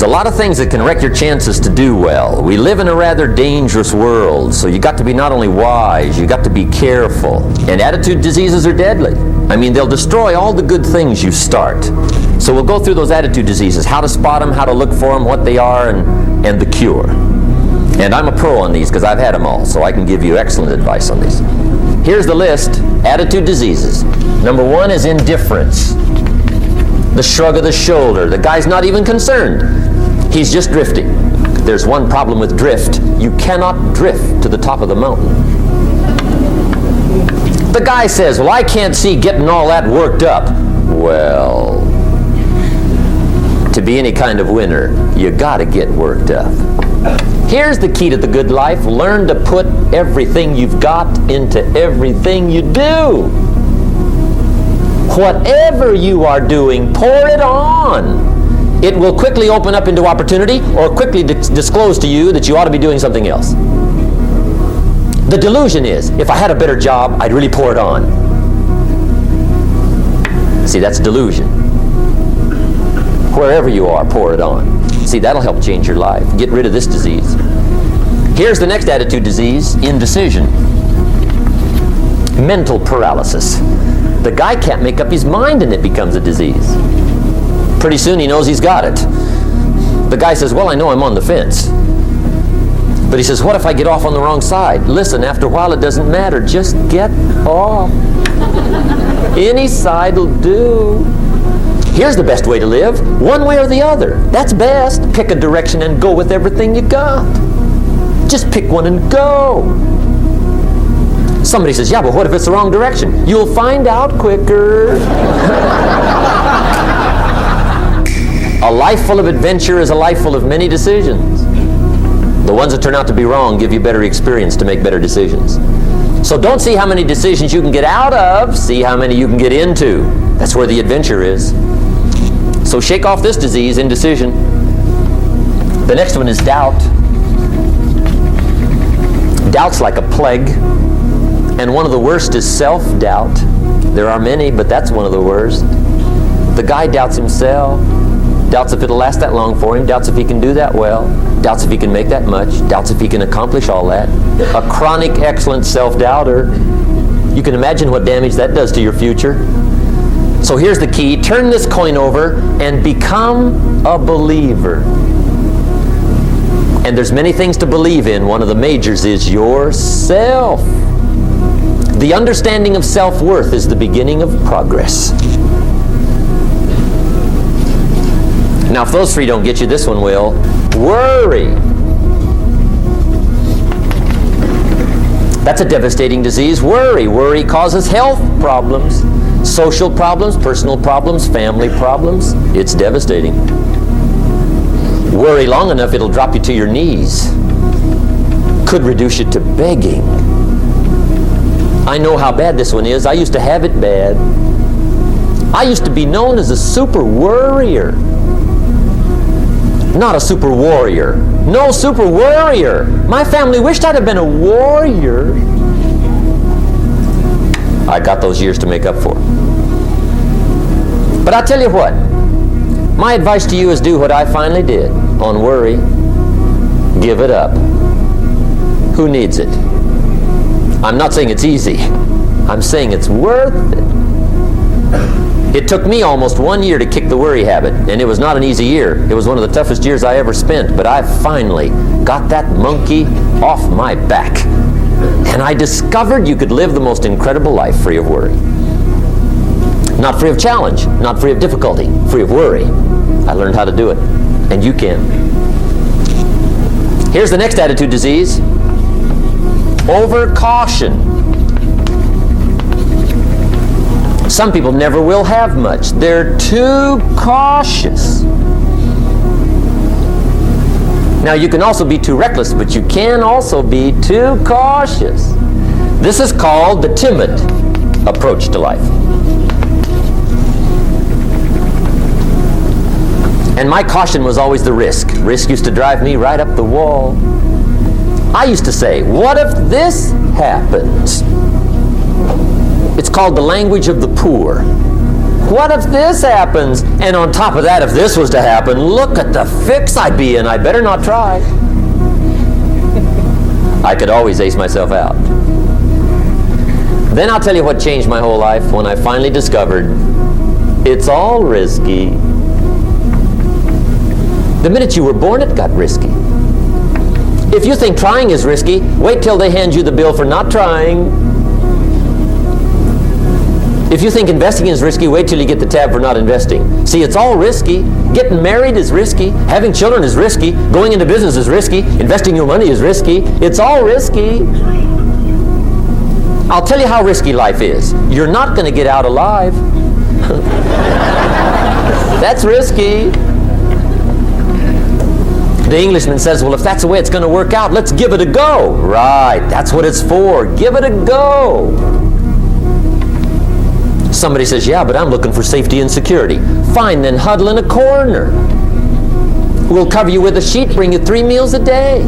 There's a lot of things that can wreck your chances to do well. We live in a rather dangerous world, so you got to be not only wise, you got to be careful. And attitude diseases are deadly. I mean, they'll destroy all the good things you start. So we'll go through those attitude diseases, how to spot them, how to look for them, what they are, and the cure. And I'm a pro on these because I've had them all, so I can give you excellent advice on these. Here's the list. Attitude diseases. Number 1 is indifference. The shrug of the shoulder. The guy's not even concerned. He's just drifting. There's one problem with drift. You cannot drift to the top of the mountain. The guy says, well, I can't see getting all that worked up. Well, to be any kind of winner, you gotta get worked up. Here's the key to the good life. Learn to put everything you've got into everything you do. Whatever you are doing, pour it on. It will quickly open up into opportunity or quickly disclose to you that you ought to be doing something else. The delusion is, if I had a better job, I'd really pour it on. See, that's delusion. Wherever you are, pour it on. See, that'll help change your life. Get rid of this disease. Here's the next attitude disease, indecision. Mental paralysis. The guy can't make up his mind and it becomes a disease. Pretty soon he knows he's got it. The guy says, well, I know I'm on the fence. But he says, what if I get off on the wrong side? Listen, after a while it doesn't matter. Just get off. Any side will do. Here's the best way to live. One way or the other. That's best. Pick a direction and go with everything you got. Just pick one and go. Somebody says, yeah, but what if it's the wrong direction? You'll find out quicker. A life full of adventure is a life full of many decisions. The ones that turn out to be wrong give you better experience to make better decisions. So don't see how many decisions you can get out of, see how many you can get into. That's where the adventure is. So shake off this disease, indecision. The next one is doubt. Doubt's like a plague. And one of the worst is self-doubt. There are many, but that's one of the worst. The guy doubts himself. Doubts if it'll last that long for him. Doubts if he can do that well. Doubts if he can make that much. Doubts if he can accomplish all that. A chronic, excellent self-doubter. You can imagine what damage that does to your future. So here's the key. Turn this coin over and become a believer. And there's many things to believe in. One of the majors is yourself. The understanding of self-worth is the beginning of progress. Now, if those three don't get you, this one will. Worry. That's a devastating disease. Worry. Worry causes health problems, social problems, personal problems, family problems. It's devastating. Worry long enough, it'll drop you to your knees. Could reduce you to begging. I know how bad this one is. I used to have it bad. I used to be known as a super worrier. Not a super warrior. No, super worrier. My family wished I'd have been a warrior. I got those years to make up for. But I'll tell you what. My advice to you is do what I finally did on worry. Give it up. Who needs it? I'm not saying it's easy. I'm saying it's worth it. It took me almost 1 year to kick the worry habit, and it was not an easy year. It was one of the toughest years I ever spent, but I finally got that monkey off my back. And I discovered you could live the most incredible life free of worry. Not free of challenge, not free of difficulty, free of worry. I learned how to do it, and you can. Here's the next attitude disease. Over-caution. Some people never will have much. They're too cautious. Now, you can also be too reckless, but you can also be too cautious. This is called the timid approach to life. And my caution was always the risk. Risk used to drive me right up the wall. I used to say, what if this happens? It's called the language of the poor. What if this happens? And on top of that, if this was to happen, look at the fix I'd be in. I better not try. I could always ace myself out. Then I'll tell you what changed my whole life when I finally discovered it's all risky. The minute you were born, it got risky. If you think trying is risky, wait till they hand you the bill for not trying. If you think investing is risky, wait till you get the tab for not investing. See, it's all risky. Getting married is risky. Having children is risky. Going into business is risky. Investing your money is risky. It's all risky. I'll tell you how risky life is. You're not going to get out alive. That's risky. The Englishman says, well, if that's the way it's going to work out, let's give it a go. Right, that's what it's for. Give it a go. Somebody says, yeah, but I'm looking for safety and security. Fine, then huddle in a corner. We'll cover you with a sheet, bring you 3 meals a day.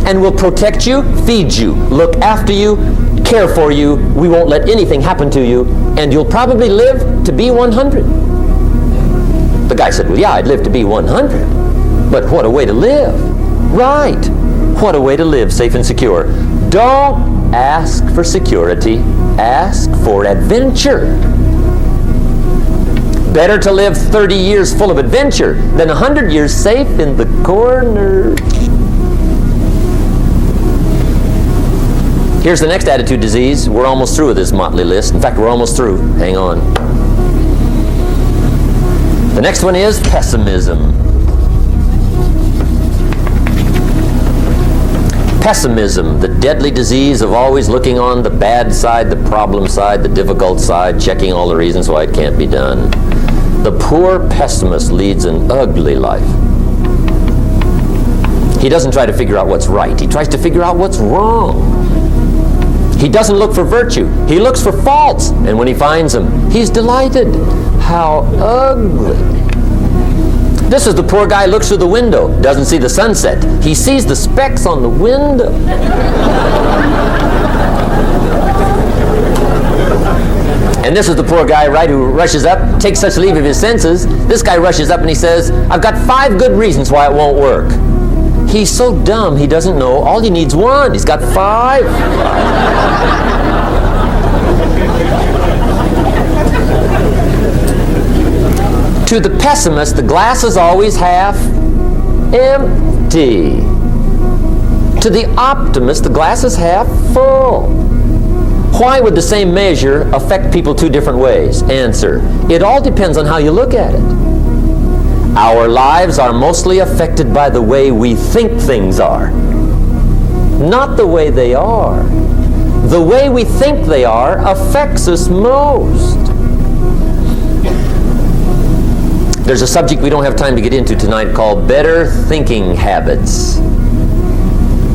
And we'll protect you, feed you, look after you, care for you. We won't let anything happen to you. And you'll probably live to be 100. The guy said, well, yeah, I'd live to be 100. But what a way to live. Right. What a way to live, safe and secure. Don't ask for security. Ask for adventure. Better to live 30 years full of adventure than 100 years safe in the corner. Here's the next attitude disease. We're almost through with this motley list. In fact, we're almost through. Hang on. The next one is pessimism. Pessimism, the deadly disease of always looking on the bad side, the problem side, the difficult side, checking all the reasons why it can't be done. The poor pessimist leads an ugly life. He doesn't try to figure out what's right. He tries to figure out what's wrong. He doesn't look for virtue. He looks for faults. And when he finds them, he's delighted. How ugly. This is the poor guy who looks through the window, doesn't see the sunset. He sees the specks on the window. And this is the poor guy, right, who rushes up, takes such leave of his senses. This guy rushes up and he says, I've got 5 good reasons why it won't work. He's so dumb he doesn't know all he needs 1. He's got 5. To the pessimist, the glass is always half empty. To the optimist, the glass is half full. Why would the same measure affect people 2 different ways? Answer, it all depends on how you look at it. Our lives are mostly affected by the way we think things are, not the way they are. The way we think they are affects us most. There's a subject we don't have time to get into tonight called better thinking habits.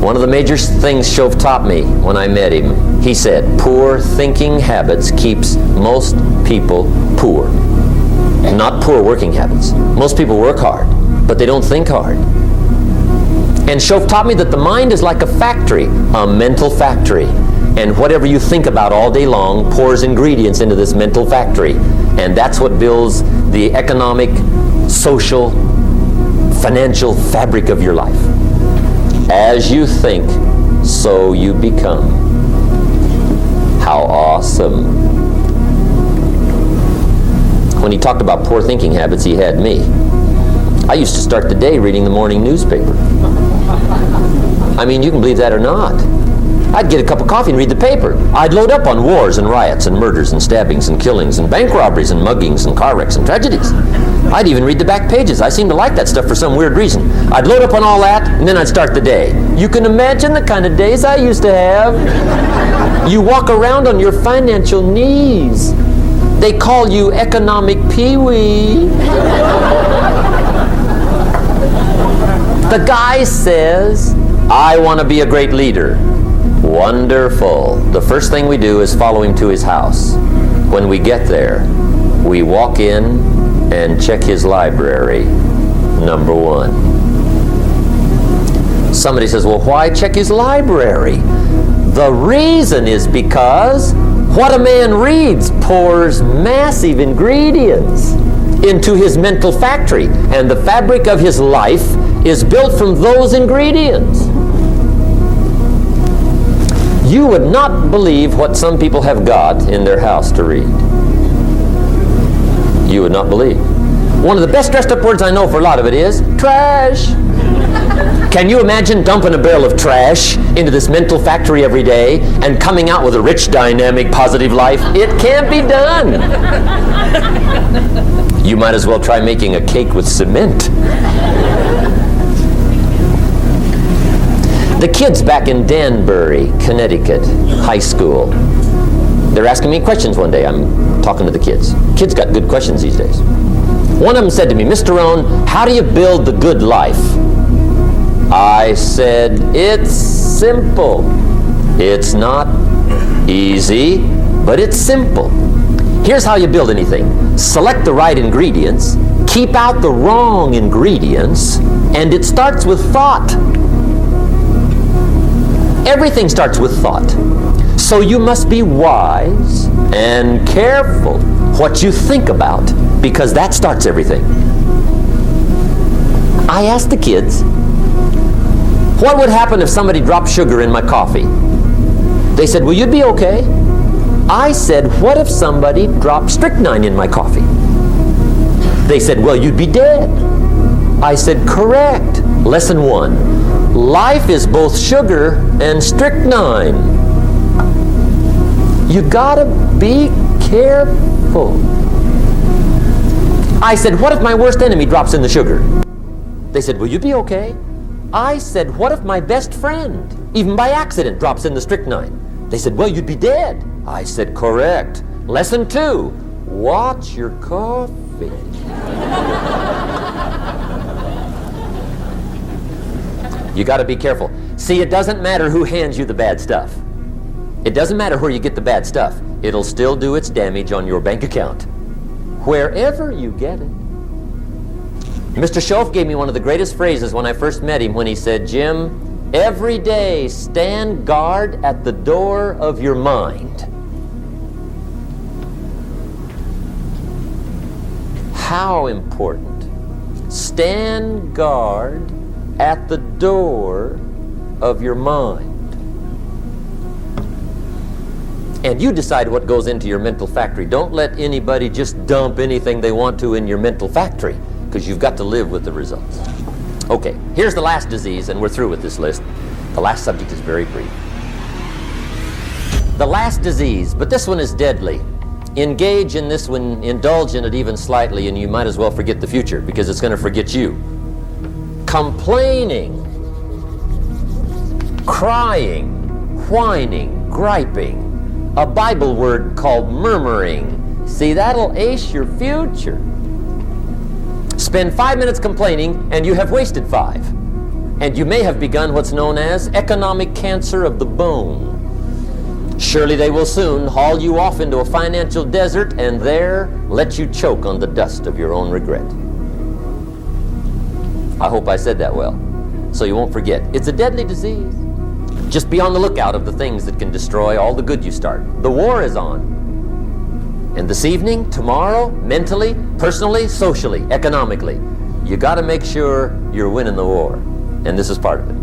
One of the major things Shove taught me when I met him, he said, poor thinking habits keeps most people poor. Not poor working habits. Most people work hard, but they don't think hard. And Shove taught me that the mind is like a factory, a mental factory. And whatever you think about all day long pours ingredients into this mental factory. And that's what builds the economic, social, financial fabric of your life. As you think, so you become. How awesome. When he talked about poor thinking habits, he had me. I used to start the day reading the morning newspaper. I mean, you can believe that or not. I'd get a cup of coffee and read the paper. I'd load up on wars and riots and murders and stabbings and killings and bank robberies and muggings and car wrecks and tragedies. I'd even read the back pages. I seem to like that stuff for some weird reason. I'd load up on all that, and then I'd start the day. You can imagine the kind of days I used to have. You walk around on your financial knees. They call you economic peewee. The guy says, I want to be a great leader. Wonderful. The first thing we do is follow him to his house. When we get there, we walk in and check his library, number 1. Somebody says, well, why check his library? The reason is because What a man reads pours massive ingredients into his mental factory, and the fabric of his life is built from those ingredients. You would not believe what some people have got in their house to read. You would not believe. One of the best dressed up words I know for a lot of it is trash. Can you imagine dumping a barrel of trash into this mental factory every day and coming out with a rich, dynamic, positive life? It can't be done. You might as well try making a cake with cement. The kids back in Danbury, Connecticut, high school, they're asking me questions one day. I'm talking to the kids. Kids got good questions these days. One of them said to me, Mr. Rohn, how do you build the good life? I said, it's simple. It's not easy, but it's simple. Here's how you build anything. Select the right ingredients, keep out the wrong ingredients, and it starts with thought. Everything starts with thought. So you must be wise and careful what you think about, because that starts everything. I asked the kids, what would happen if somebody dropped sugar in my coffee? They said, well, you'd be okay. I said, what if somebody dropped strychnine in my coffee? They said, well, you'd be dead. I said, correct. Lesson 1. Life is both sugar and strychnine. You gotta be careful. I said, what if my worst enemy drops in the sugar? They said, will you be okay? I said, what if my best friend, even by accident, drops in the strychnine? They said, well, you'd be dead. I said, correct. Lesson 2, watch your coffee. You got to be careful. See, it doesn't matter who hands you the bad stuff. It doesn't matter where you get the bad stuff. It'll still do its damage on your bank account, wherever you get it. Mr. Schoaf gave me one of the greatest phrases when I first met him, when he said, Jim, every day stand guard at the door of your mind. How important. Stand guard at the door of your mind. And you decide what goes into your mental factory. Don't let anybody just dump anything they want to in your mental factory, because you've got to live with the results. Okay, here's the last disease, and we're through with this list. The last subject is very brief. The last disease, but this one is deadly. Engage in this one, indulge in it even slightly, and you might as well forget the future, because it's going to forget you. Complaining, crying, whining, griping. A Bible word called murmuring. See, that'll ace your future. Spend 5 minutes complaining, and you have wasted 5. And you may have begun what's known as economic cancer of the bone. Surely they will soon haul you off into a financial desert, and there let you choke on the dust of your own regret. I hope I said that well, so you won't forget. It's a deadly disease. Just be on the lookout of the things that can destroy all the good you start. The war is on. And this evening, tomorrow, mentally, personally, socially, economically, you got to make sure you're winning the war. And this is part of it.